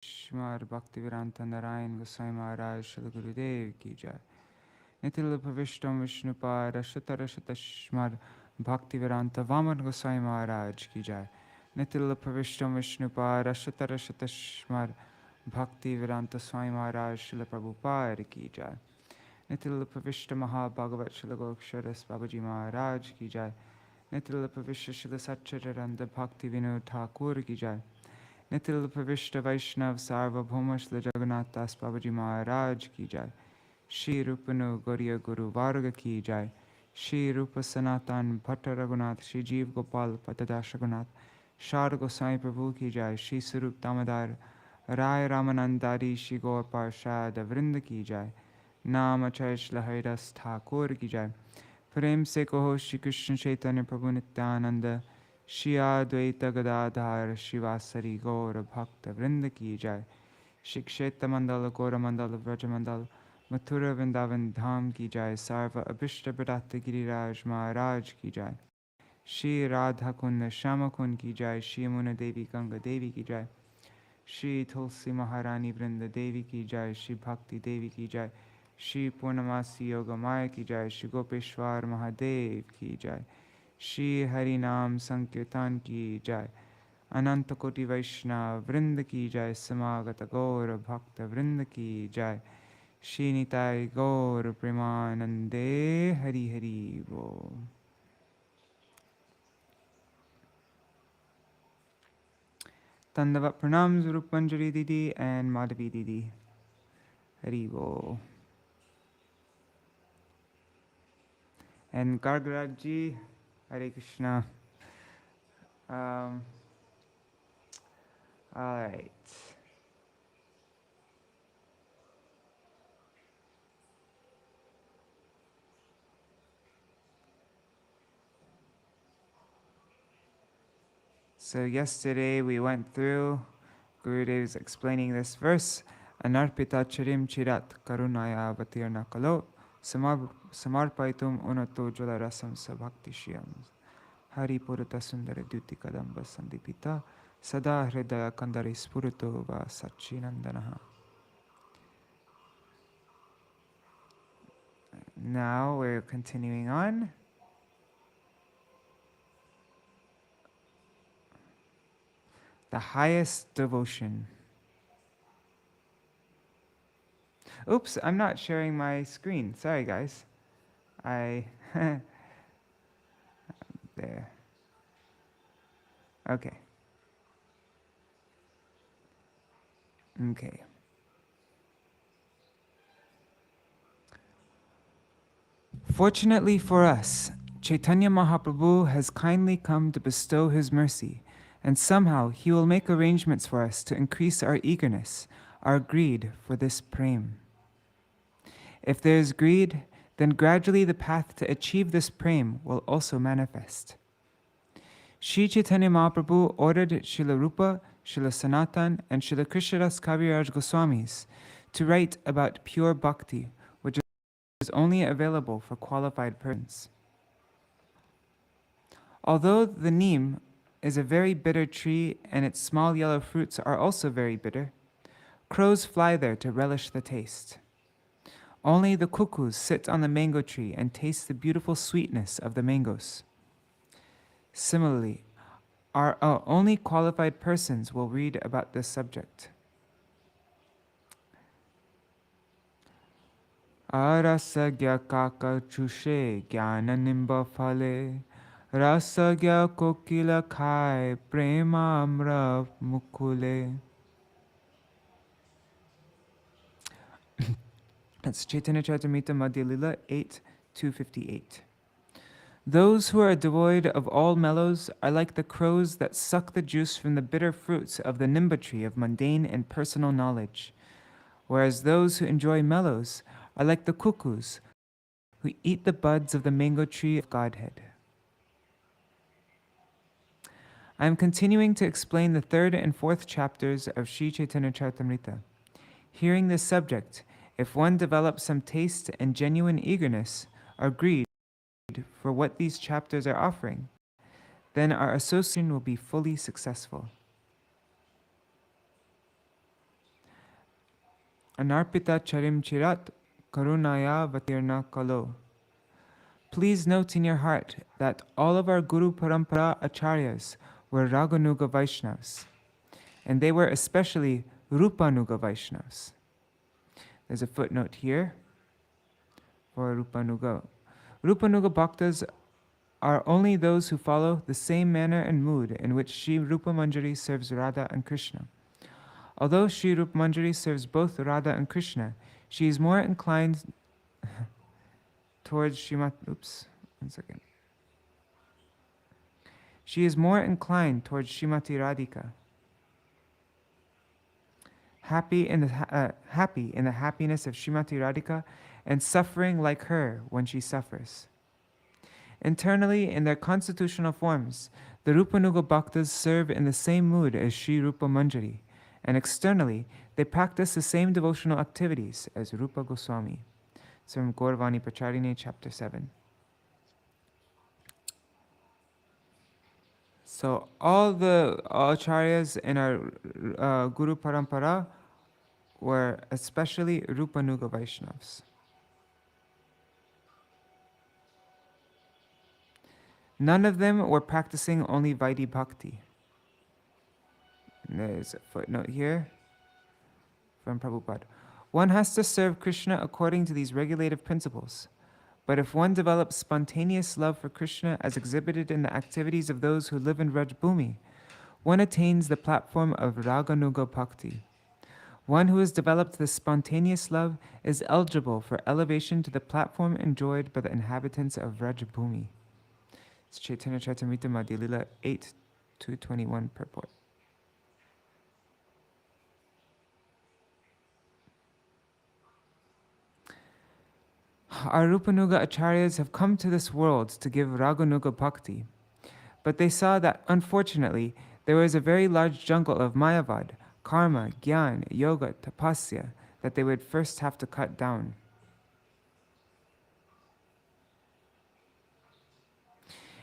Śrīmad Bhaktivedānta Nārāyaṇa Gosvāmī Mahārāja Śrīla Gurudev ki jai. Nitila Pavishtam Vishnupada Shatarashata Śrīmad Bhaktivedānta Vaman Gosvāmī Mahārāja ki jai. Nitila Pavishtam Vishnupada Shatarashata Śrīmad Bhaktivedānta Swāmī Mahārāja Śrīla Prabhupada ki jai. Nitila Pavishta Mahabhagavat Śrīla Gokṣaras Babaji Mahārāja ki jai. Nitila Pavishta Śrīla Satchidananda Bhakti Vinod Thakur ki jai. Nitila Pavishta Vaishnav Sarvabhauma Śrīla Jagannath Das Babaji Mahārāja ki jai. Shri Rupanu Gauriya Guru Varga ki jai. Shri Rupa Sanatan Bhatta Raghunath Shri Jeev Gopal Patadash Raghunath Shar Goswami Prabhu ki jai. Shri Sarup Damodar Rai Ramanandari Shri Gaur Parshad Vrinda ki jai. Namachay Śrīla Haridas Thakur ki jai. Prem se kaho Shri Krishna Chaitanya Prabhu Nityananda Shri Advaita Gadadhar Shivasari Gaura Bhakta Vrinda ki jai. Shri Kshetra Mandala Gaura Mandala Vraja Mandala Mathura Vrindavan Dham ki jai. Sarva Abhishta Pradata Giriraj Maharaj ki jai. Shri Radha Kunda Shama Kund ki jai. Shri Yamuna Devi Ganga Devi ki jai. Shri Tulsi Maharani Vrinda Devi ki jai. Shri Bhakti Devi ki jai. Shri Purnamasi Yoga Maya ki jai. Shri Gopeshwar Mahadev ki jai. Shri Harinam Sankirtan ki jai. Ananta Koti Vaishnava Vrinda ki jai. Samagata Gaura Bhakta Vrinda ki jai. Shri Nitai Gaura Premanande Hari Hari Bo. Tandavat Pranams Rupanjari Didi and Madhavi Didi. Hari Bo. And Gargarag ji, Hare Krishna. All right. So yesterday we went through, Gurudev is explaining this verse, Anarpita charim chirat karunaya vatirna kalo samarpaitum unato jalarasam sabhakti shriyam hari purata sundara duti kadamba sandipita sada hridaya kandari spurito va sachinandanaha. Now we're continuing on. The highest devotion. Oops, I'm not sharing my screen. Sorry, guys. There. Okay. Okay. Fortunately for us, Chaitanya Mahaprabhu has kindly come to bestow his mercy, and somehow he will make arrangements for us to increase our eagerness, our greed for this prem. If there is greed, then gradually the path to achieve this prem will also manifest. Sri Chaitanya Mahaprabhu ordered Srila Rupa, Srila Sanatan, and Srila Krishnadas Kaviraj Goswamis to write about pure bhakti, which is only available for qualified persons. Although the neem is a very bitter tree and its small yellow fruits are also very bitter, crows fly there to relish the taste. Only the cuckoos sit on the mango tree and taste the beautiful sweetness of the mangoes. Similarly, our only qualified persons will read about this subject. Arasagya kaka chushe jnana nimba phale rasagya kokila khai prema amra mukule. That's Chaitanya Charitamrita Madhya Lila 8:258. Those who are devoid of all mellows are like the crows that suck the juice from the bitter fruits of the nimba tree of mundane and personal knowledge, whereas those who enjoy mellows are like the cuckoos who eat the buds of the mango tree of Godhead. I am continuing to explain the 3rd and 4th chapters of Sri Chaitanya Charitamrita. Hearing this subject, if one develops some taste and genuine eagerness or greed for what these chapters are offering, then our association will be fully successful. Anarpita charim chirat karunaya vatirna kalo. Please note in your heart that all of our Guru Parampara Acharyas were Raganuga Vaishnavas, and they were especially Rupanuga Vaishnavas. There's a footnote here for Rupanuga. Rupanuga Bhaktas are only those who follow the same manner and mood in which Sri Rupa Manjari serves Radha and Krishna. Although Sri Rupa Manjari serves both Radha and Krishna, she is more inclined towards Srimati Radhika, happy in the happiness of Srimati Radhika, and suffering like her when she suffers. Internally, in their constitutional forms, the Rupanuga Bhaktas serve in the same mood as Sri Rupa Manjari, and externally, they practice the same devotional activities as Rupa Gosvāmī. It's from Gosvāmī Pracharine, chapter 7. So all the acharyas in our Guru Parampara were especially Rupanuga Vaishnavas. None of them were practicing only Vaidhi Bhakti. There's a footnote here from Prabhupada. One has to serve Krishna according to these regulative principles. But if one develops spontaneous love for Krishna as exhibited in the activities of those who live in Rajbhumi, one attains the platform of Raganuga Bhakti. One who has developed this spontaneous love is eligible for elevation to the platform enjoyed by the inhabitants of Rajbhumi. It's Chaitanya Charitamrita Madhya Lila 8-221 purport. Our Rupanuga Acharyas have come to this world to give Raganuga Bhakti, but they saw that, unfortunately, there was a very large jungle of Mayavad, karma, gyan, yoga, tapasya that they would first have to cut down.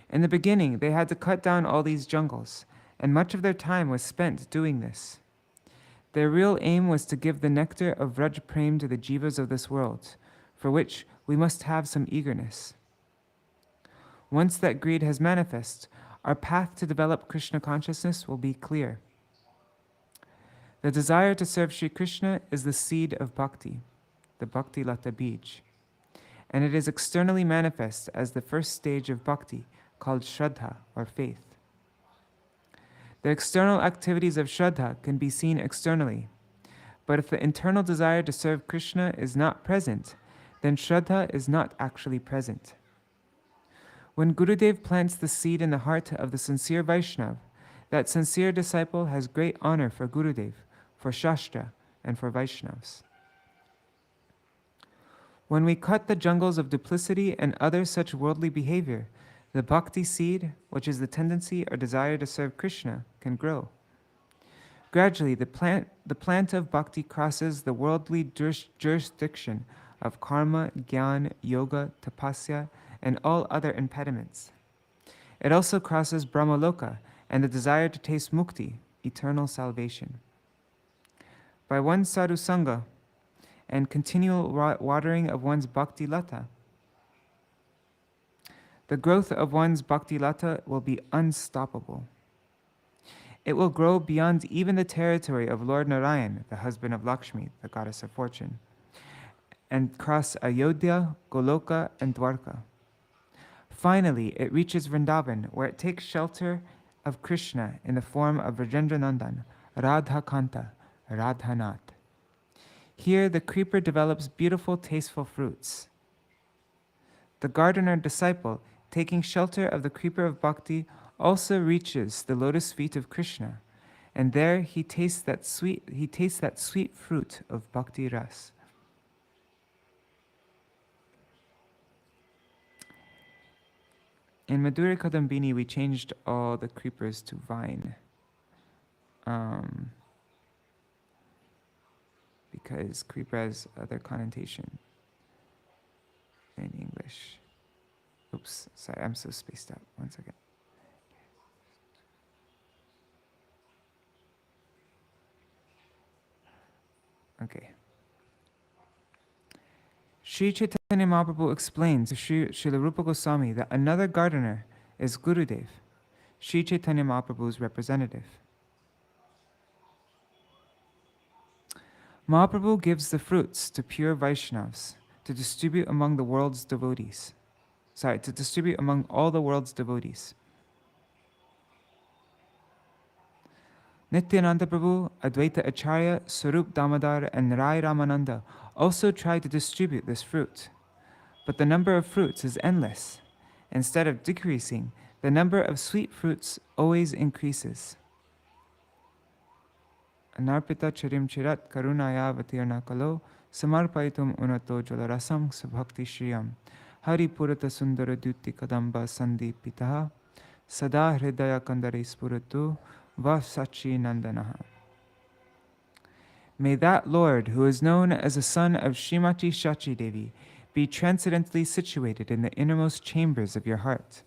In the beginning, they had to cut down all these jungles, and much of their time was spent doing this. Their real aim was to give the nectar of Vraj Prem to the jivas of this world, for which we must have some eagerness. Once that greed has manifest, our path to develop Krishna consciousness will be clear. The desire to serve Sri Krishna is the seed of bhakti, the bhakti lata bij, and it is externally manifest as the first stage of bhakti, called Shraddha, or faith. The external activities of Shraddha can be seen externally, but if the internal desire to serve Krishna is not present, then Shraddha is not actually present. When Gurudev plants the seed in the heart of the sincere Vaishnav, that sincere disciple has great honor for Gurudev, for Shastra, and for Vaishnavas. When we cut the jungles of duplicity and other such worldly behavior, the bhakti seed, which is the tendency or desire to serve Krishna, can grow. Gradually, the plant of bhakti crosses the worldly jurisdiction of karma, gyan, yoga, tapasya, and all other impediments. It also crosses Brahmaloka and the desire to taste mukti, eternal salvation. By one's sadhu sangha and continual watering of one's bhakti lata, the growth of one's bhakti lata will be unstoppable. It will grow beyond even the territory of Lord Nārāyaṇa, the husband of Lakshmi, the goddess of fortune, and cross Ayodhya, Goloka, and Dwarka. Finally, it reaches Vrindavan, where it takes shelter of Krishna in the form of Rajendra Nandan, Radha Kanta, Radhanath. Here, the creeper develops beautiful, tasteful fruits. The gardener disciple, taking shelter of the creeper of bhakti, also reaches the lotus feet of Krishna, and there he tastes that sweet fruit of bhakti ras. In Madhuri Kadambini, we changed all the creepers to vine. Because creeper has other connotation in English. Oops, sorry, I'm so spaced out. One second. Okay. Sri Chaitanya Mahaprabhu explains to Srila Rupa Goswami that another gardener is Gurudev, Sri Chaitanya Mahaprabhu's representative. Mahaprabhu gives the fruits to pure Vaishnavas to distribute among the world's devotees. To distribute among all the world's devotees. Nityananda Prabhu, Advaita Acharya, Sarup Damodar, and Rai Ramananda also try to distribute this fruit. But the number of fruits is endless. Instead of decreasing, the number of sweet fruits always increases. Anarpita charim chirat karunaya vatirna kalo samarpaitum unato jalarasam sabhakti shriyam hari purata sundara dutti kadamba sandipitaha sada hridaya kandare spuratu vasachi nandanaha. May that Lord, who is known as the son of Srimati Shachi Devi, be transcendently situated in the innermost chambers of your heart.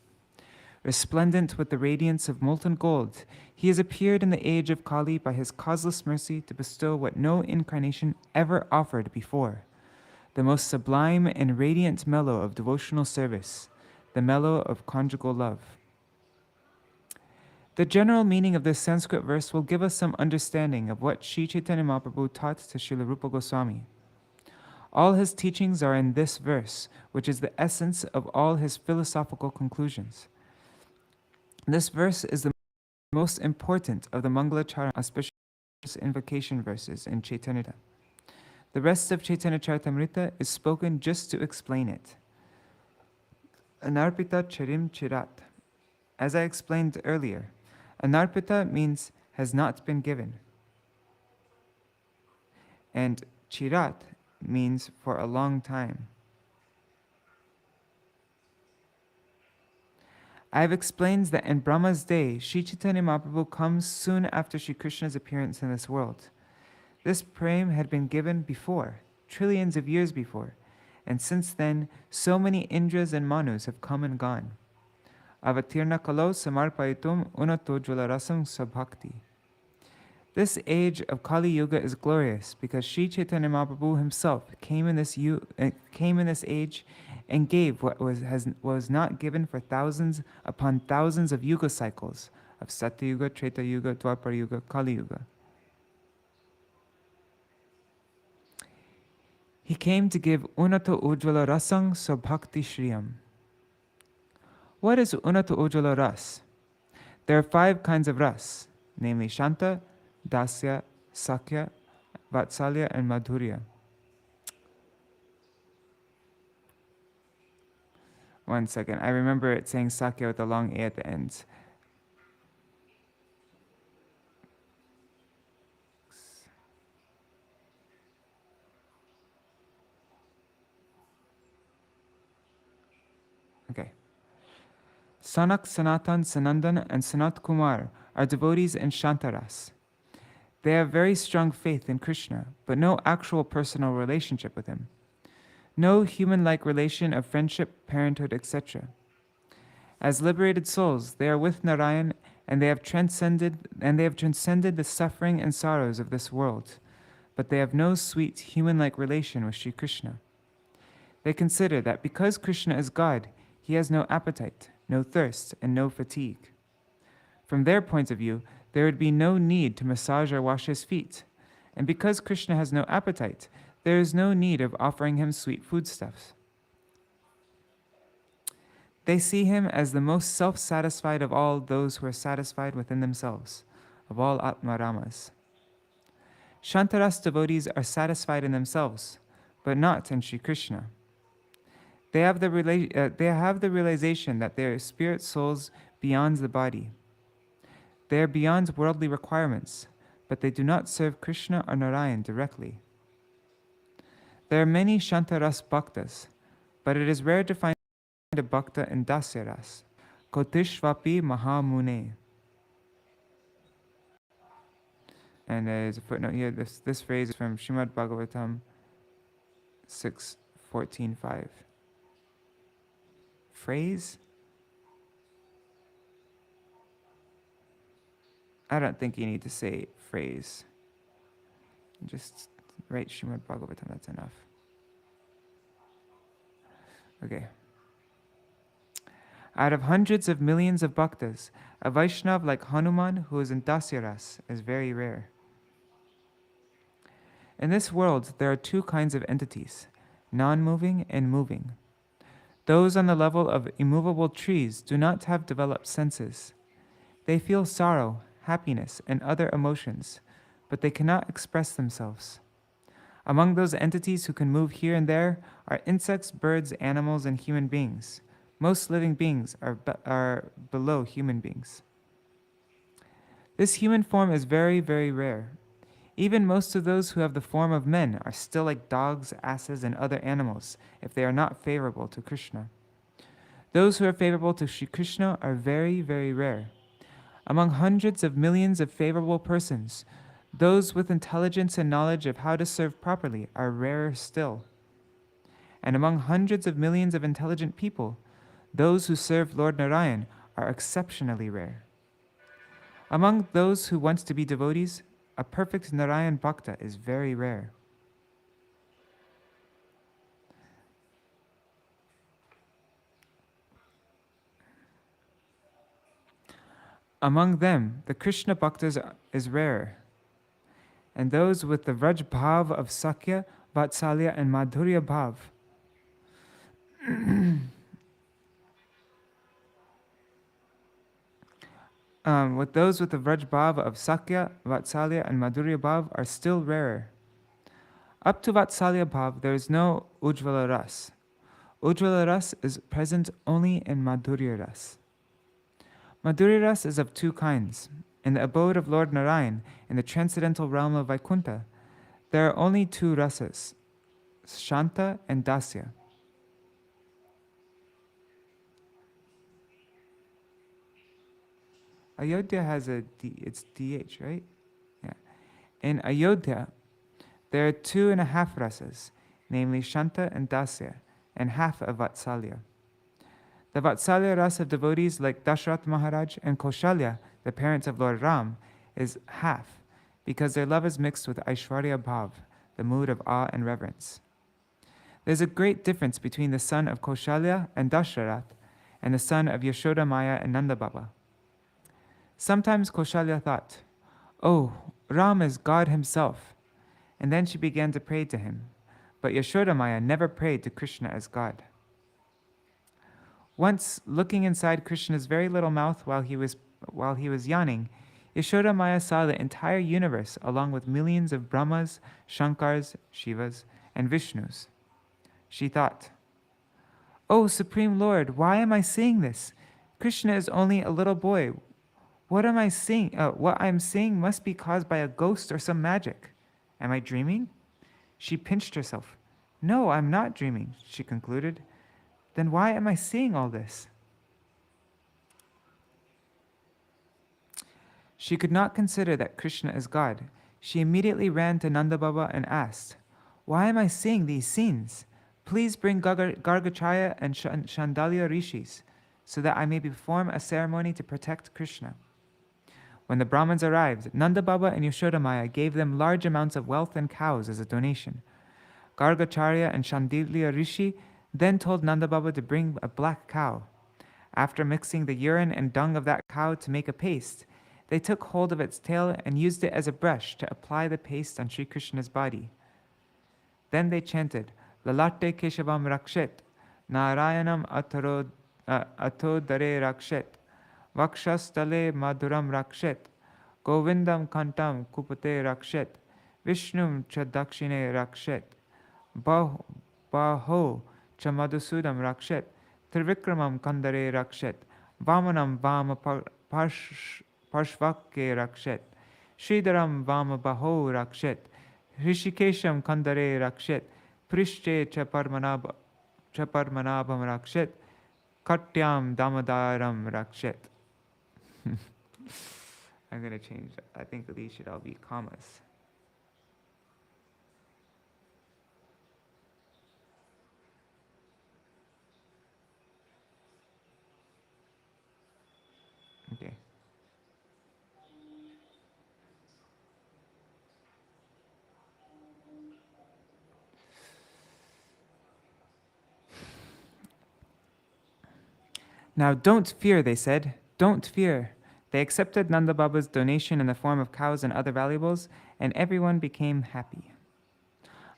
Resplendent with the radiance of molten gold, he has appeared in the age of Kali by his causeless mercy to bestow what no incarnation ever offered before, the most sublime and radiant mellow of devotional service, the mellow of conjugal love. The general meaning of this Sanskrit verse will give us some understanding of what Sri Chaitanya Mahaprabhu taught to Srila Rupa Goswami. All his teachings are in this verse, which is the essence of all his philosophical conclusions. This verse is the most important of the Mangalacharan auspicious invocation verses in Chaitanya. The rest of Chaitanya Charitamrita is spoken just to explain it. Anarpita charim chirat. As I explained earlier, anarpita means has not been given. And chirat means for a long time. I have explained that in Brahma's day, Sri Chaitanya Mahaprabhu comes soon after Sri Krishna's appearance in this world. This prem had been given before, trillions of years before, and since then, so many Indras and Manus have come and gone. Avatirna kalo samarpayitum unato jalarasam sabhakti. This age of Kali Yuga is glorious because Sri Chaitanya Mahaprabhu himself came in this age and gave what was not given for thousands upon thousands of yuga cycles of Satya Yuga, Treta Yuga, Dwapara Yuga, Kali Yuga. He came to give Unato Ujjvala Rasang Sabhakti Shriyam. What is Unato Ujjvala Ras? There are 5 kinds of ras, namely Shanta, Dasya, Sakya, Vatsalya, and Madhurya. One second, I remember it saying Sakya with a long A at the end. Okay. Sanak, Sanatan, Sanandan, and Sanat Kumar are devotees in Shantaras. They have very strong faith in Krishna, but no actual personal relationship with him. No human-like relation of friendship, parenthood, etc. As liberated souls, they are with Nārayaṇa, and they have transcended the suffering and sorrows of this world, but they have no sweet human-like relation with Sri Krishna. They consider that because Krishna is God, he has no appetite, no thirst, and no fatigue. From their point of view, there would be no need to massage or wash his feet, and because Krishna has no appetite, there is no need of offering him sweet foodstuffs. They see him as the most self-satisfied of all those who are satisfied within themselves, of all Atmaramas. Shantaras devotees are satisfied in themselves, but not in Sri Krishna. They have the realization that they are spirit souls beyond the body. They are beyond worldly requirements, but they do not serve Krishna or Narayan directly. There are many Shantaras bhaktas, but it is rare to find a bhakta in Dasyaras, Kotishvapi Mahamune. And there's a footnote here, this phrase is from Śrīmad Bhagavatam 6.14.5. Phrase? I don't think you need to say phrase. Just write Śrīmad Bhagavatam, that's enough. Okay. Out of hundreds of millions of bhaktas, a Vaishnav like Hanuman who is in Dasyaras is very rare. In this world, there are two kinds of entities, non-moving and moving. Those on the level of immovable trees do not have developed senses. They feel sorrow, happiness, and other emotions, but they cannot express themselves. Among those entities who can move here and there are insects, birds, animals, and human beings. Most living beings are below human beings. This human form is very, very rare. Even most of those who have the form of men are still like dogs, asses, and other animals if they are not favorable to Krishna. Those who are favorable to Shri Krishna are very, very rare. Among hundreds of millions of favorable persons, those with intelligence and knowledge of how to serve properly are rarer still. And among hundreds of millions of intelligent people, those who serve Lord Narayan are exceptionally rare. Among those who want to be devotees, a perfect Narayan Bhakta is very rare. Among them, the Krishna Bhaktas is rarer, and those with the Vraj Bhav of Sakya, Vatsalya, and Madhurya Bhav. With those with the Vraj Bhav of Sakya, Vatsalya, and Madhurya Bhav are still rarer. Up to Vatsalya Bhav, there is no Ujjvala Ras. Ujjvala Ras is present only in Madhurya Ras. Madhurya Ras is of two kinds. In the abode of Lord Narayan, in the transcendental realm of Vaikuntha, there are only two rasas, Shanta and Dasya. Ayodhya has it's DH, right? Yeah. In Ayodhya, there are 2.5 rasas, namely Shanta and Dasya, and half of Vatsalya. The Vatsalya rasa of devotees like Dashrath Mahārāja and Kaushalya, the parents of Lord Ram, is half, because their love is mixed with Aishwarya Bhav, the mood of awe and reverence. There's a great difference between the son of Kaushalya and Dashrath, and the son of Yashoda Maya and Nanda Baba. Sometimes Kaushalya thought, "Oh, Ram is God himself," and then she began to pray to him. But Yashoda Maya never prayed to Krishna as God. Once, looking inside Krishna's very little mouth while he was yawning, Yashoda Maya saw the entire universe along with millions of Brahmas, Shankars, Shivas, and Vishnus. She thought, "Oh, Supreme Lord, why am I seeing this? Krishna is only a little boy. What am I seeing? What I am seeing must be caused by a ghost or some magic. Am I dreaming?" She pinched herself. "No, I'm not dreaming," she concluded. "Then why am I seeing all this?" She could not consider that Krishna is God. She immediately ran to Nanda Baba and asked, "Why am I seeing these scenes? Please bring Gargacharya and Shandalya rishis, so that I may perform a ceremony to protect Krishna." When the Brahmins arrived, Nanda Baba and Yashoda Maya gave them large amounts of wealth and cows as a donation. Gargacharya and Shandalya rishi then told Nanda Baba to bring a black cow. After mixing the urine and dung of that cow to make a paste, they took hold of its tail and used it as a brush to apply the paste on Sri Krishna's body. Then they chanted, "Lalate Keshavam Rakshet, Nārayanam Ato Dare Rakshet, Vakshastale Madhuram Rakshet, Govindam Kantam Kupate Rakshet, Vishnum Chadakshine Rakshet, Baho Chamadusudam Rakshet, Trivikramam Kandare Rakshet, Vamanam Vama Parshvake Rakshet, Sridharam Vama Baho Rakshet, Rishikesham Kandare Rakshet, Prishche Chaparmanabam Rakshet, Katyam Damadaram Rakshet." I'm going to change that. I think these should all be commas. Okay. Now don't fear, they said, don't fear. They accepted Nanda Baba's donation in the form of cows and other valuables, and everyone became happy.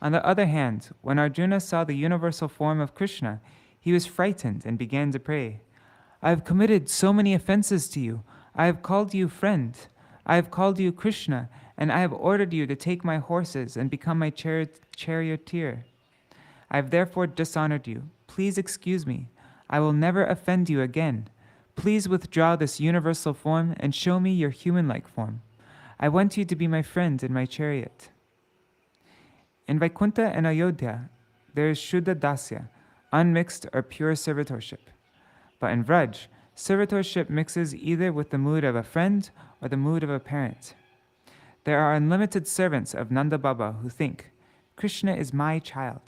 On the other hand, when Arjuna saw the universal form of Krishna, he was frightened and began to pray, I have committed so many offenses to you. I have called you friend. I have called you Krishna, and I have ordered you to take my horses and become my charioteer. I have therefore dishonored you. Please excuse me. I will never offend you again. Please withdraw this universal form and show me your human-like form. I want you to be my friend in my chariot. In Vaikuntha and Ayodhya, there is Shuddha Dasya, unmixed or pure servitorship. But in Vraj, servitorship mixes either with the mood of a friend or the mood of a parent. There are unlimited servants of Nanda Baba who think, Krishna is my child.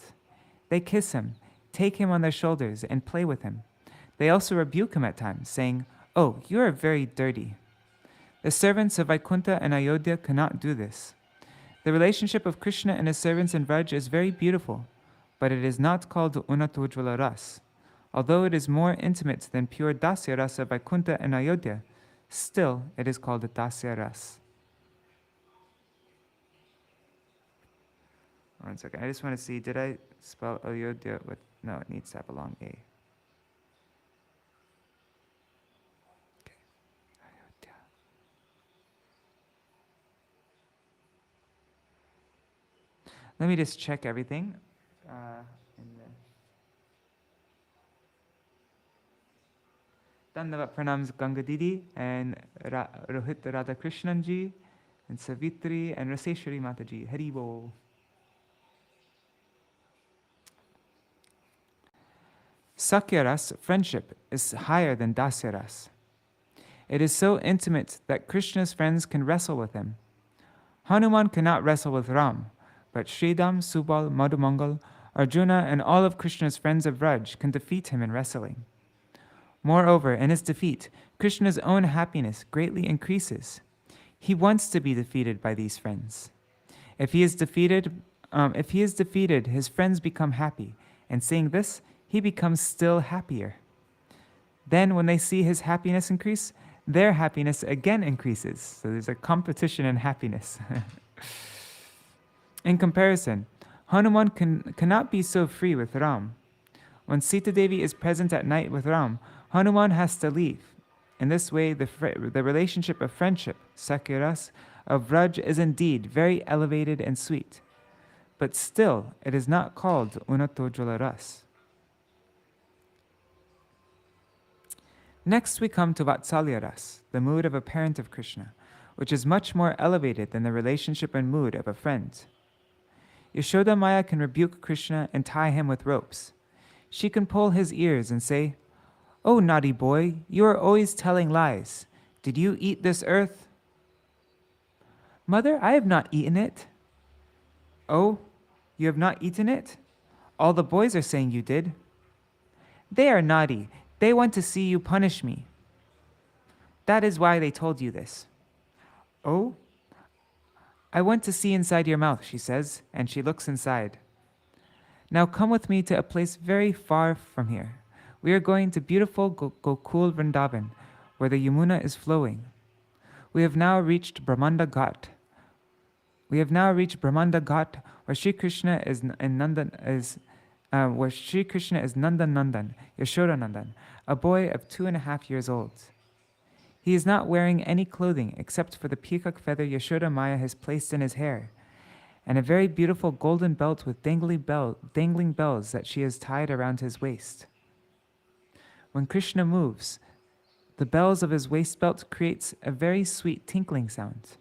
They kiss him, take him on their shoulders, and play with him. They also rebuke him at times, saying, oh, you are very dirty. The servants of Vaikuntha and Ayodhya cannot do this. The relationship of Krishna and his servants in Vraj is very beautiful, but it is not called Unatojvala Ras. Although it is more intimate than pure Dasya Ras of Vaikuntha and Ayodhya, still it is called Dasya Ras. 1 second, I just want to see, did I spell Ayodhya with, no, it needs to have a long A. Okay, Ayodhya. Let me just check everything. Dandavat pranams Ganga Didi and Rohit Radhakrishnan ji and Savitri and Raseshwari Mataji. Hari Bol. Sakyaras, friendship, is higher than Dasyaras. It is so intimate that Krishna's friends can wrestle with him. Hanuman cannot wrestle with Ram, but Sridham, Subal, Madhumangal, Arjuna, and all of Krishna's friends of Vraj can defeat him in wrestling. Moreover, in his defeat, Krishna's own happiness greatly increases. He wants to be defeated by these friends. If he is defeated, his friends become happy, and seeing this, he becomes still happier. Then, when they see his happiness increase, their happiness again increases. So there's a competition in happiness. In comparison, Hanuman cannot be so free with Ram. When Sita Devi is present at night with Ram, Hanuman has to leave. In this way, the relationship of friendship, Sakyaras, of Vraj is indeed very elevated and sweet. But still, it is not called Unatojvala Ras. Next, we come to Vatsalya Ras, the mood of a parent of Krishna, which is much more elevated than the relationship and mood of a friend. Yashoda Maya can rebuke Krishna and tie him with ropes. She can pull his ears and say, "Oh, naughty boy, you are always telling lies. Did you eat this earth?" "Mother, I have not eaten it." "Oh, you have not eaten it? All the boys are saying you did." "They are naughty. They want to see you punish me." "That is why they told you this." "Oh?" "I want to see inside your mouth," she says, and she looks inside. "Now come with me to a place very far from here. We are going to beautiful Gokul Vrindavan, where the Yamuna is flowing. We have now reached Brahmanda Ghat. Where Sri Krishna is Nanda Nandan, Yashoda Nandan, a boy of 2.5 years old. He is not wearing any clothing except for the peacock feather Yashoda Maya has placed in his hair, and a very beautiful golden belt with dangling bells that she has tied around his waist. When Krishna moves, the bells of his waist belt creates a very sweet tinkling sound.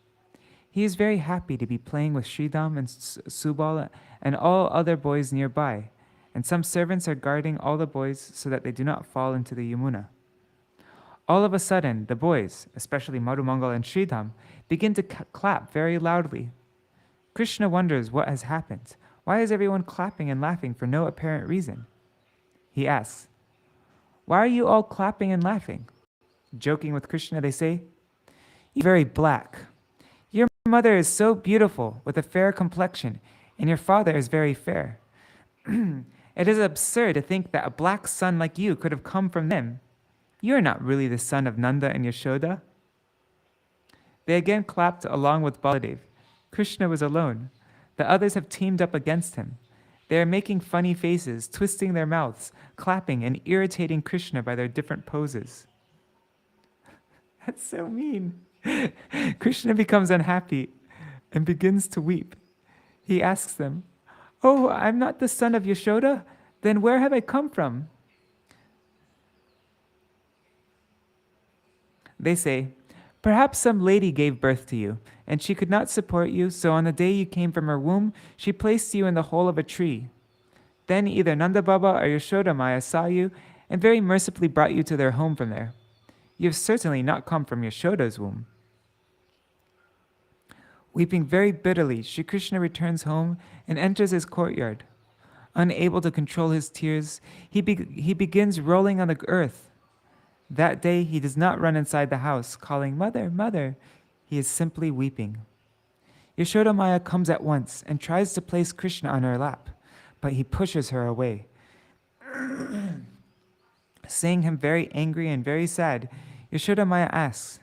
He is very happy to be playing with Sridham and Subal and all other boys nearby, and some servants are guarding all the boys so that they do not fall into the Yamuna. All of a sudden, the boys, especially Madhumangal and Sridham, begin to clap very loudly. Krishna wonders what has happened. Why is everyone clapping and laughing for no apparent reason? He asks, "Why are you all clapping and laughing?" Joking with Krishna, they say, "You are very black. Your mother is so beautiful with a fair complexion, and your father is very fair. It is absurd to think that a black son like you could have come from them. You are not really the son of Nanda and Yashoda." They again clapped along with Baladev. Krishna was alone. The others have teamed up against him. They are making funny faces, twisting their mouths, clapping, and irritating Krishna by their different poses. That's so mean. Krishna becomes unhappy and begins to weep. He asks them, "Oh, I'm not the son of Yashoda? Then where have I come from?" They say, "Perhaps some lady gave birth to you, and she could not support you, so on the day you came from her womb, she placed you in the hole of a tree. Then either Nanda Baba or Yashoda Maya saw you, and very mercifully brought you to their home from there. You have certainly not come from Yashoda's womb." Weeping very bitterly, Sri Krishna returns home and enters his courtyard. Unable to control his tears, he begins rolling on the earth. That day, he does not run inside the house, calling, "Mother, mother." He is simply weeping. Yashoda Maya comes at once and tries to place Krishna on her lap, but he pushes her away. Seeing him very angry and very sad, Yashoda Maya asks,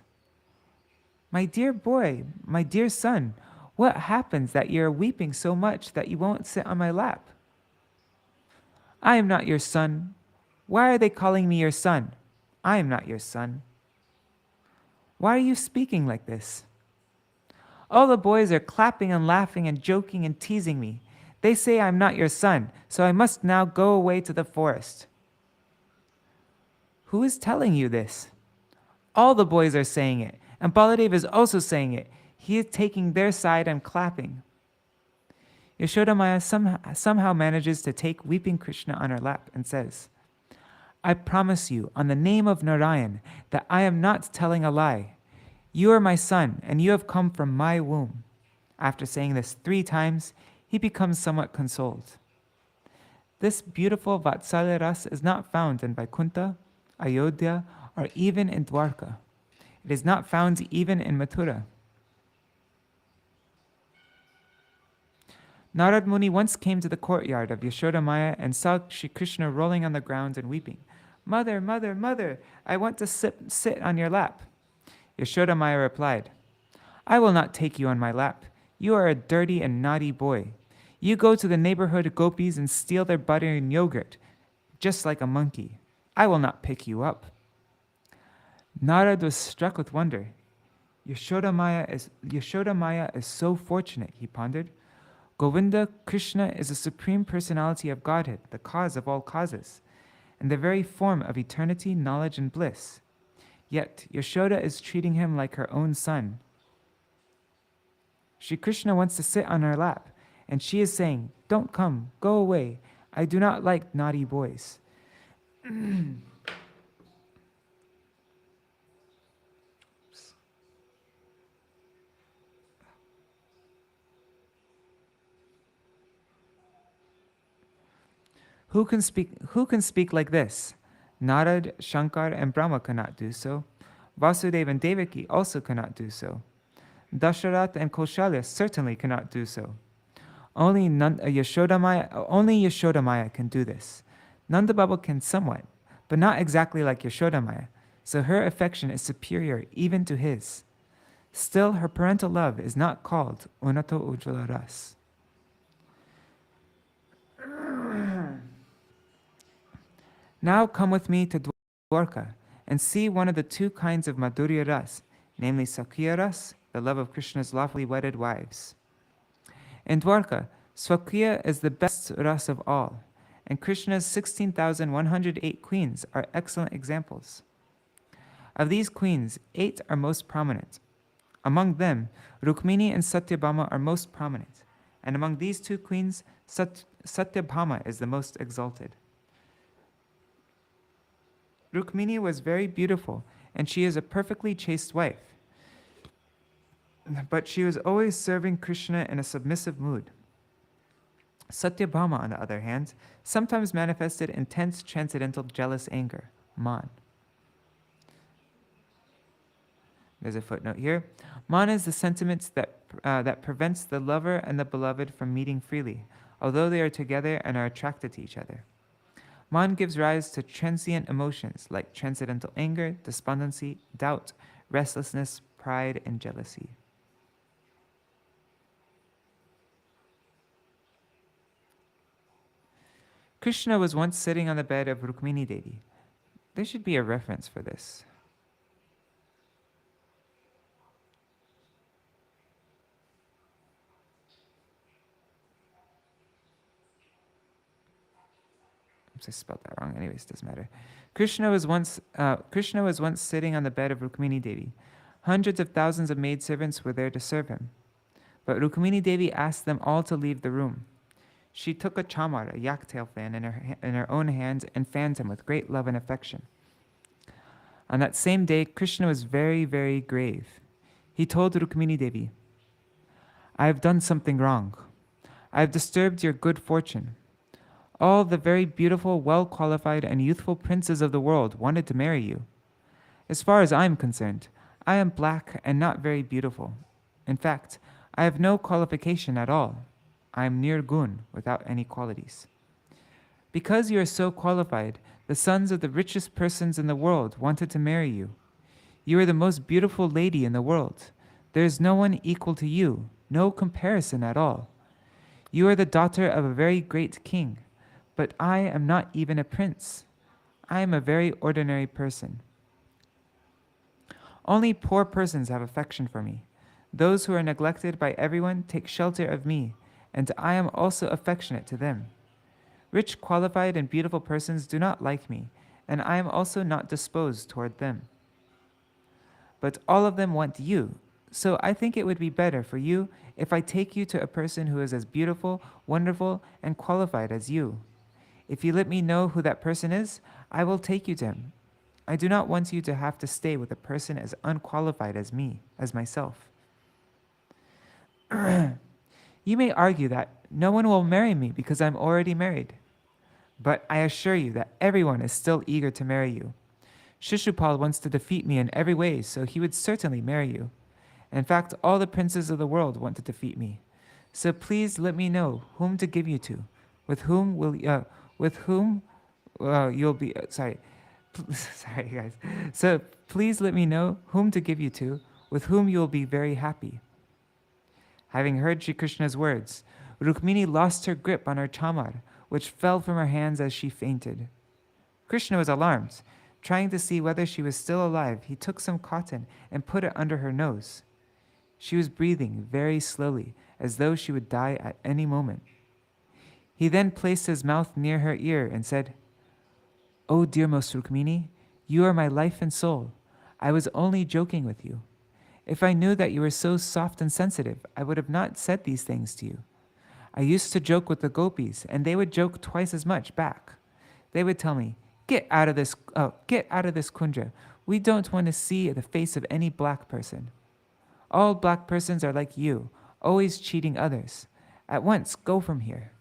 "My dear boy, my dear son, what happens that you are weeping so much that you won't sit on my lap?" "I am not your son. Why are they calling me your son? I am not your son." "Why are you speaking like this?" "All the boys are clapping and laughing and joking and teasing me. They say I'm not your son, so I must now go away to the forest." "Who is telling you this?" "All the boys are saying it, and Baladev is also saying it. He is taking their side and clapping." Yashoda Maya somehow manages to take weeping Krishna on her lap and says, "I promise you on the name of Nārāyaṇa that I am not telling a lie. You are my son, and you have come from my womb." After saying this 3 times, he becomes somewhat consoled. This beautiful Vatsalya Ras is not found in Vaikuntha, Ayodhya, or even in Dwarka. It is not found even in Mathura. Narad Muni once came to the courtyard of Yashoda Maya and saw Shri Krishna rolling on the ground and weeping. "Mother, mother, mother, I want to sit on your lap." Yashoda Maya replied, "I will not take you on my lap. You are a dirty and naughty boy. You go to the neighborhood gopis and steal their butter and yogurt, just like a monkey. I will not pick you up." Narad was struck with wonder. Yashoda Maya is so fortunate, he pondered. Govinda, Krishna, is the supreme personality of Godhead, the cause of all causes, and the very form of eternity, knowledge, and bliss. Yet Yashoda is treating him like her own son. Shri Krishna wants to sit on her lap, and she is saying, "Don't come, go away. I do not like naughty boys." Who can speak like this? Narad, Shankar, and Brahma cannot do so. Vasudeva and Devaki also cannot do so. Dasharatha and Kaushalya certainly cannot do so. Only Yashoda Maya can do this. Nanda Baba can somewhat, but not exactly like Yashoda Maya, so her affection is superior even to his. Still, her parental love is not called Unato Ujjvala Ras. Now come with me to Dwarka and see one of the 2 kinds of Madhurya Ras, namely Sakya Ras, the love of Krishna's lawfully wedded wives. In Dwarka, Swakya is the best ras of all, and Krishna's 16,108 queens are excellent examples. Of these queens, 8 are most prominent. Among them, Rukmini and Satyabhama are most prominent, and among these 2 queens, Satyabhama is the most exalted. Rukmini was very beautiful, and she is a perfectly chaste wife. But she was always serving Krishna in a submissive mood. Satyabhama, on the other hand, sometimes manifested intense transcendental jealous anger, man. There's a footnote here. Man is the sentiment that prevents the lover and the beloved from meeting freely, although they are together and are attracted to each other. Man gives rise to transient emotions like transcendental anger, despondency, doubt, restlessness, pride, and jealousy. Krishna was once sitting on the bed of Rukmini Devi. There should be a reference for this. I spelled that wrong. Anyways, doesn't matter. Krishna was once sitting on the bed of Rukmini Devi. Hundreds of thousands of maidservants were there to serve him. But Rukmini Devi asked them all to leave the room. She took a chamar, a yak-tail fan, in her own hands and fanned him with great love and affection. On that same day, Krishna was very, very grave. He told Rukmini Devi, "I have done something wrong. I have disturbed your good fortune. All the very beautiful, well-qualified, and youthful princes of the world wanted to marry you. As far as I am concerned, I am black and not very beautiful. In fact, I have no qualification at all. I am nirgun, without any qualities. Because you are so qualified, the sons of the richest persons in the world wanted to marry you. You are the most beautiful lady in the world. There is no one equal to you, no comparison at all. You are the daughter of a very great king. But I am not even a prince. I am a very ordinary person. Only poor persons have affection for me. Those who are neglected by everyone take shelter of me, and I am also affectionate to them. Rich, qualified, and beautiful persons do not like me, and I am also not disposed toward them. But all of them want you, so I think it would be better for you if I take you to a person who is as beautiful, wonderful, and qualified as you. If you let me know who that person is, I will take you to him. I do not want you to have to stay with a person as unqualified as me, as myself." You may argue that no one will marry me because I'm already married. But I assure you that everyone is still eager to marry you. Shishupal wants to defeat me in every way, so he would certainly marry you. In fact, all the princes of the world want to defeat me. So please let me know whom to give you to, with whom you'll be, sorry guys. So please let me know whom to give you to, with whom you will be very happy. Having heard Shri Krishna's words, Rukmini lost her grip on her chamar, which fell from her hands as she fainted. Krishna was alarmed. Trying to see whether she was still alive, he took some cotton and put it under her nose. She was breathing very slowly, as though she would die at any moment. He then placed his mouth near her ear and said, "Oh, dearmost Rukmini, you are my life and soul. I was only joking with you. If I knew that you were so soft and sensitive, I would have not said these things to you. I used to joke with the gopis, and they would joke twice as much back. They would tell me, get out of this kunja. We don't want to see the face of any black person. All black persons are like you, always cheating others. At once, go from here."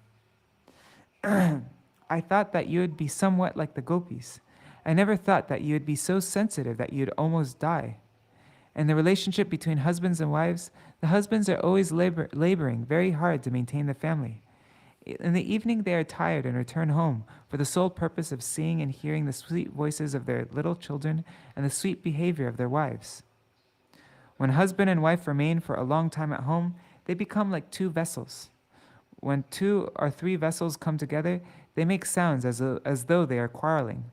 I thought that you would be somewhat like the gopis. I never thought that you would be so sensitive that you'd almost die. In the relationship between husbands and wives, the husbands are always laboring very hard to maintain the family. In the evening, they are tired and return home for the sole purpose of seeing and hearing the sweet voices of their little children and the sweet behavior of their wives. When husband and wife remain for a long time at home, they become like two vessels. When 2 or 3 vessels come together, they make sounds as though they are quarreling.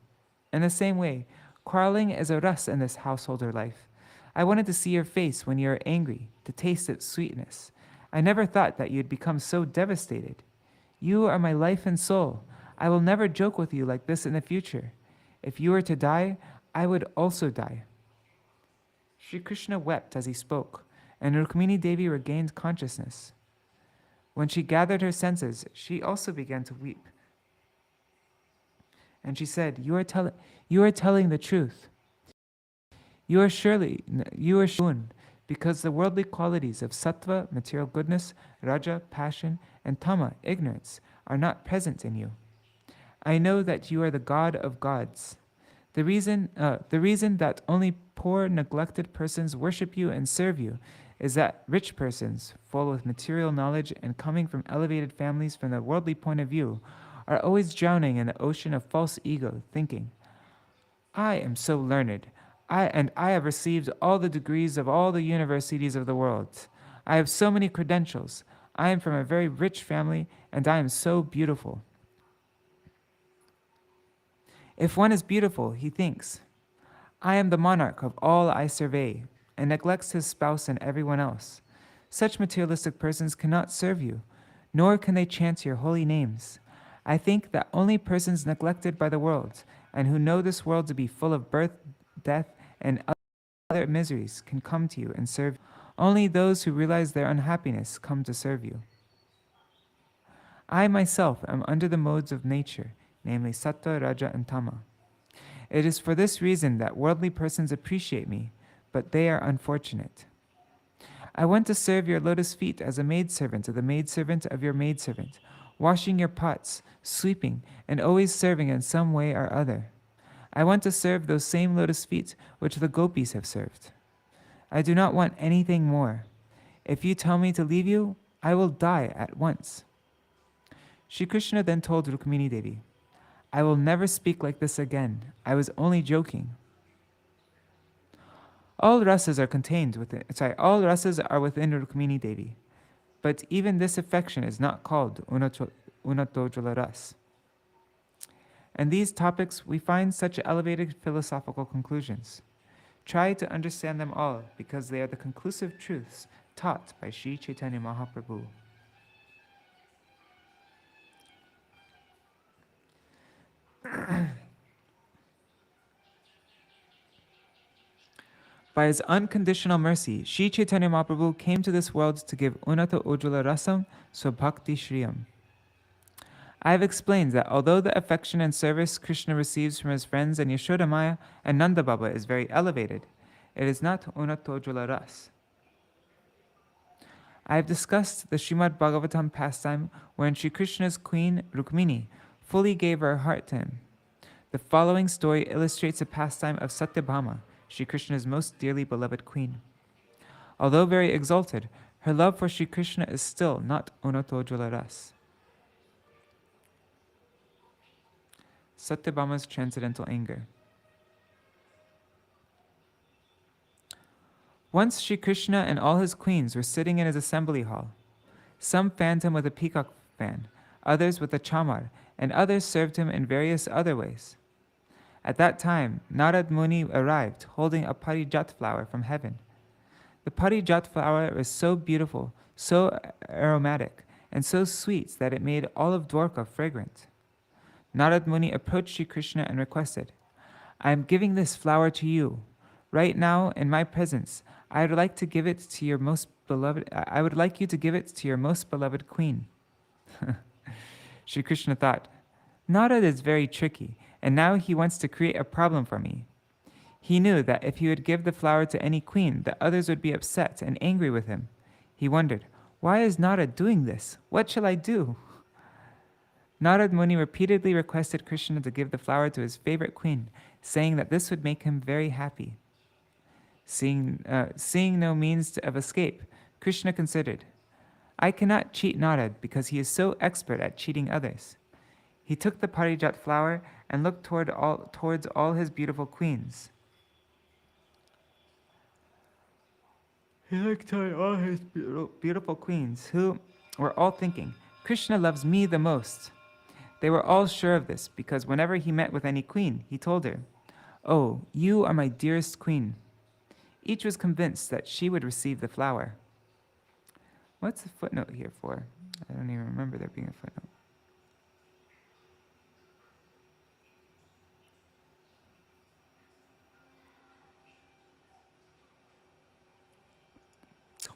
In the same way, quarreling is a rus in this householder life. I wanted to see your face when you are angry, to taste its sweetness. I never thought that you'd become so devastated. You are my life and soul. I will never joke with you like this in the future. If you were to die, I would also die." Shri Krishna wept as he spoke, and Rukmini Devi regained consciousness. When she gathered her senses, she also began to weep. And she said, you are telling the truth. You are shown, because the worldly qualities of sattva, material goodness, raja, passion, and tama, ignorance, are not present in you. I know that you are the God of gods. The reason that only poor, neglected persons worship you and serve you is that rich persons, full with material knowledge and coming from elevated families from the worldly point of view, are always drowning in the ocean of false ego, thinking, I am so learned, I have received all the degrees of all the universities of the world. I have so many credentials. I am from a very rich family, and I am so beautiful. If one is beautiful, he thinks, I am the monarch of all I survey, and neglects his spouse and everyone else. Such materialistic persons cannot serve you, nor can they chant your holy names. I think that only persons neglected by the world, and who know this world to be full of birth, death, and other miseries, can come to you and serve you. Only those who realize their unhappiness come to serve you. I myself am under the modes of nature, namely Sattva, Raja, and Tama. It is for this reason that worldly persons appreciate me, but they are unfortunate. I want to serve your lotus feet as a maidservant of the maidservant of your maidservant, washing your pots, sweeping, and always serving in some way or other. I want to serve those same lotus feet which the gopis have served. I do not want anything more. If you tell me to leave you, I will die at once. Shri Krishna then told Rukmini Devi, I will never speak like this again. I was only joking. All rasas are all rasas are within Rukmini Devi, but even this affection is not called unatojula ras. In these topics, we find such elevated philosophical conclusions. Try to understand them all, because they are the conclusive truths taught by Sri Chaitanya Mahaprabhu. By his unconditional mercy, Sri Chaitanya Mahaprabhu came to this world to give Unata Ujjvala Rasam Swabhakti Shriyam. I have explained that although the affection and service Krishna receives from his friends and Yashoda Maya and Nanda Baba is very elevated, it is not Unata Ujjvala Ras. I have discussed the Śrīmad Bhagavatam pastime wherein Sri Krishna's queen Rukmini fully gave her heart to him. The following story illustrates a pastime of Satyabhama, Sri Krishna's most dearly beloved queen. Although very exalted, her love for Sri Krishna is still not Unata Ujjvala Ras. Satyabhama's transcendental anger. Once Sri Krishna and all his queens were sitting in his assembly hall. Some fanned him with a peacock fan, others with a chamar, and others served him in various other ways. At that time, Narad Muni arrived, holding a parijat flower from heaven. The parijat flower is so beautiful, so aromatic, and so sweet that it made all of Dwarka fragrant. Narad Muni approached Sri Krishna and requested, I am giving this flower to you. Right now, in my presence, I would like to give it to your most beloved. I would like you to give it to your most beloved queen. Sri Krishna thought, Narad is very tricky, and now he wants to create a problem for me. He knew that if he would give the flower to any queen, the others would be upset and angry with him. He wondered, why is Narad doing this? What shall I do? Narad Muni repeatedly requested Krishna to give the flower to his favorite queen, saying that this would make him very happy. Seeing no means of escape, Krishna considered, I cannot cheat Narad because he is so expert at cheating others. He took the parijat flower and looked towards all his beautiful queens. He looked toward all his beautiful queens, who were all thinking, Krishna loves me the most. They were all sure of this, because whenever he met with any queen, he told her, Oh, you are my dearest queen. Each was convinced that she would receive the flower. What's the footnote here for? I don't even remember there being a footnote.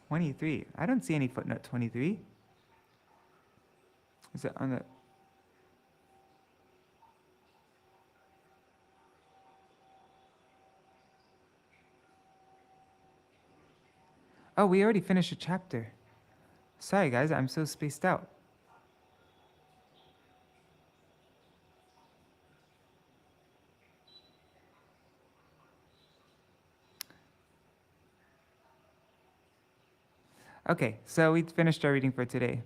"23. I don't see any footnote 23. Is it on the... Oh, we already finished a chapter. Sorry, guys, I'm so spaced out. Okay, so we finished our reading for today.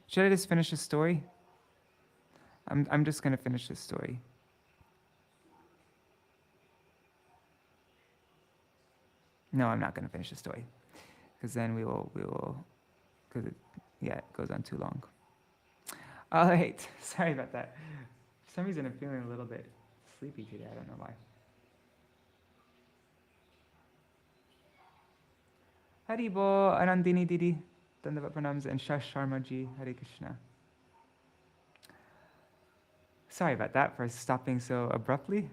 Should I just finish the story? I'm just going to finish this story. No, I'm not going to finish the story, because then we will, because it goes on too long. All right, sorry about that. For some reason, I'm feeling a little bit sleepy today. I don't know why. Haribo, Anandini Didi, Dandavat Pranams, and Shash Sharma ji, Hare Krishna. Sorry about that for stopping so abruptly.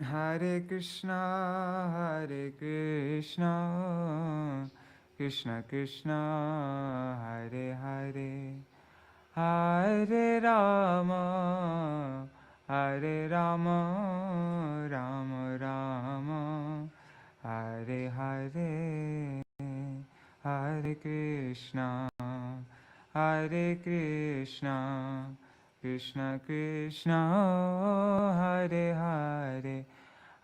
Hare Krishna, Krishna Krishna, Hare Hare, Hare Rama, Rama Rama, Hare Hare, Hare Krishna, Krishna Krishna, Hare Hare,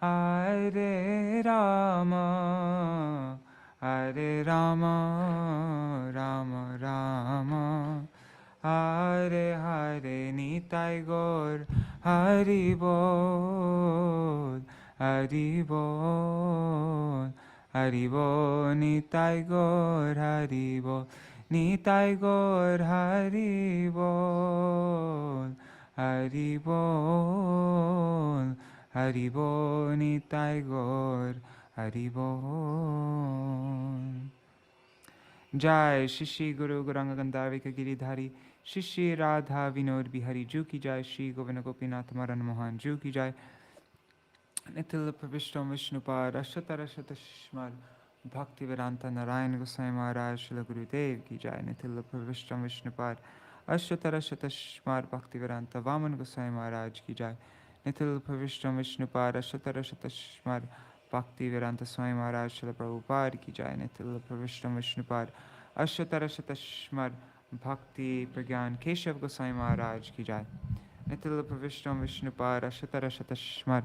Hare Rama, Rama Rama, Hare Hare. Nitai Gaur, Hari Bol, Hari Bol, Hari Bol. Nitai Gaur, Hari Bol, Nitai Gaur, Hari Bol, Hari Bol, Hari Bol. Nitai Gaur, Hari Bol. Jai Shri Guru Gauranga Gandharvika Giridhari Shri Radha Vinod Bihari Ju ki Jai, Shri Govinda Gopinath Maran Mohan Ju ki Jai, Nitil Pravishtam Vishnupad Ashatara Shatashmad Bhaktivedānta Nārāyaṇa Gosvāmī Mahārāja Śrīla Gurudev ki Jai, Nitil Pravishtam Vishnupad Ashatara Shatashmad Bhaktivedānta Vaman Gosvāmī Mahārāja ki Jai, Nitil Pravishtam Vishnupad Ashatara Shatashmad Bhaktivedānta Swami Mahārāja Śrīla Prabhupada ki Jai, Nitil Pravishtam Vishnupad Ashatara Shatashmad Bhakti Pragyan Keshav Gosvāmī Mahārāja ki Jai, Nitil Pravishtam Vishnupad Ashatara Shatashmad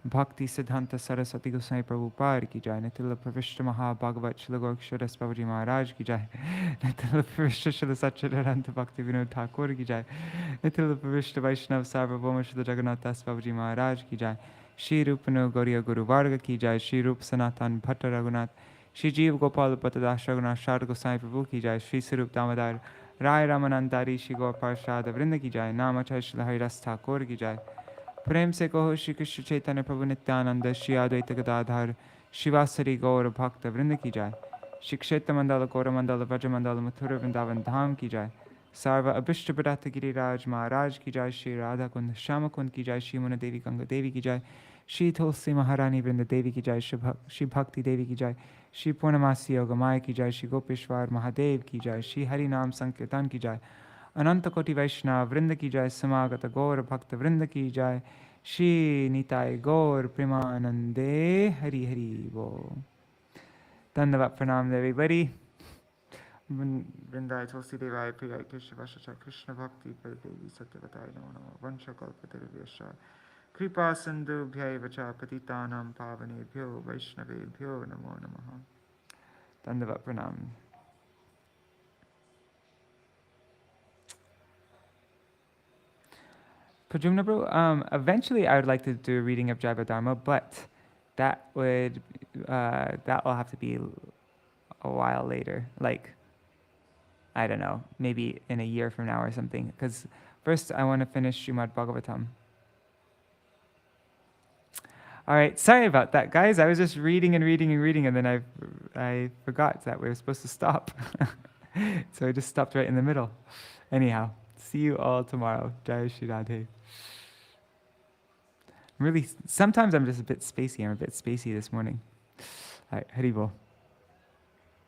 Bhakti Siddhanta Saraswati Goswami Prabhupada ki Jai, Nitil Pravishta Maha Bhagavat Śrīla Gaurkishora Babaji Maharaj ki Jai, Nitil Pravishta Śrīla Satchidananda Bhakti Vinod Thakur ki Jai, Nitil Pravishta Vaishnav Sarvabhauma Śrīla Jagannath Das Babaji Maharaj ki Jai, Shri Rupano Gauriya Guru Varga ki Jai, Shri Rup Sanatan Bhatta Raghunath, Shri Jeev Gopal Patadash Raghunath Shard Goswami Prabhu ki Jai, Shri Sarup Damodar Rai Ramanandari Shri Gaur Parshad Vrinda ki Jai, Namachay Śrīla Haridas Thakur ki Jai, प्रेम से कहो श्री कृष्ण चैतन्य प्रभु नित्यानंद श्री अद्वैत गदाधर शिवासरी गौर भक्त वृंद की जाय, श्री क्षेत्र मंडल गौर मंडल व्रज मंडल मथुर वृंदावन धाम की जाय, सर्व अभिष्ट प्रदात गिरिराज महाराज की जाय, श्री राधा कुंद श्याम कुंद की जाय, श्री मुन देवी गंगा देवी की जाय, श्री तुलसी महारानी वृंद देवी की जाय, श्री भक्ति देवी की जाय, श्री पूर्णमासी योगमाय की जाय, श्री गोपेश्वर महादेव की जाय, श्री हरि नाम संकीर्तन की जाय, अनंत कोटि वैष्णव वृंद की जाय, समागत गौर भक्त वृंद की जाय, श्री निताय गौर प्रेमानंदे हरि हरि बोल. Dandavat pranam everybody. Vrindai Tulsi Devai Priyai Krishna Vashacha Krishna Bhakti Devi Satyavataya Namo Namo Vansha Kalpatarvyascha Kripa Sindhu Bhyai Vacha Patitanam Pavanebhyo Vaishnavebhyo Namo Namaha. Dandavat pranam. Prajumna Bro, eventually I would like to do a reading of Jaiva Dharma, but that will have to be a while later, like, I don't know, maybe in a year from now or something, because first I want to finish Śrīmad Bhagavatam. All right, sorry about that, guys. I was just reading, and then I forgot that we were supposed to stop. So I just stopped right in the middle. Anyhow, see you all tomorrow. Jai Shri Radhe. Really, sometimes I'm just a bit spacey. I'm a bit spacey this morning. All right, Haribol.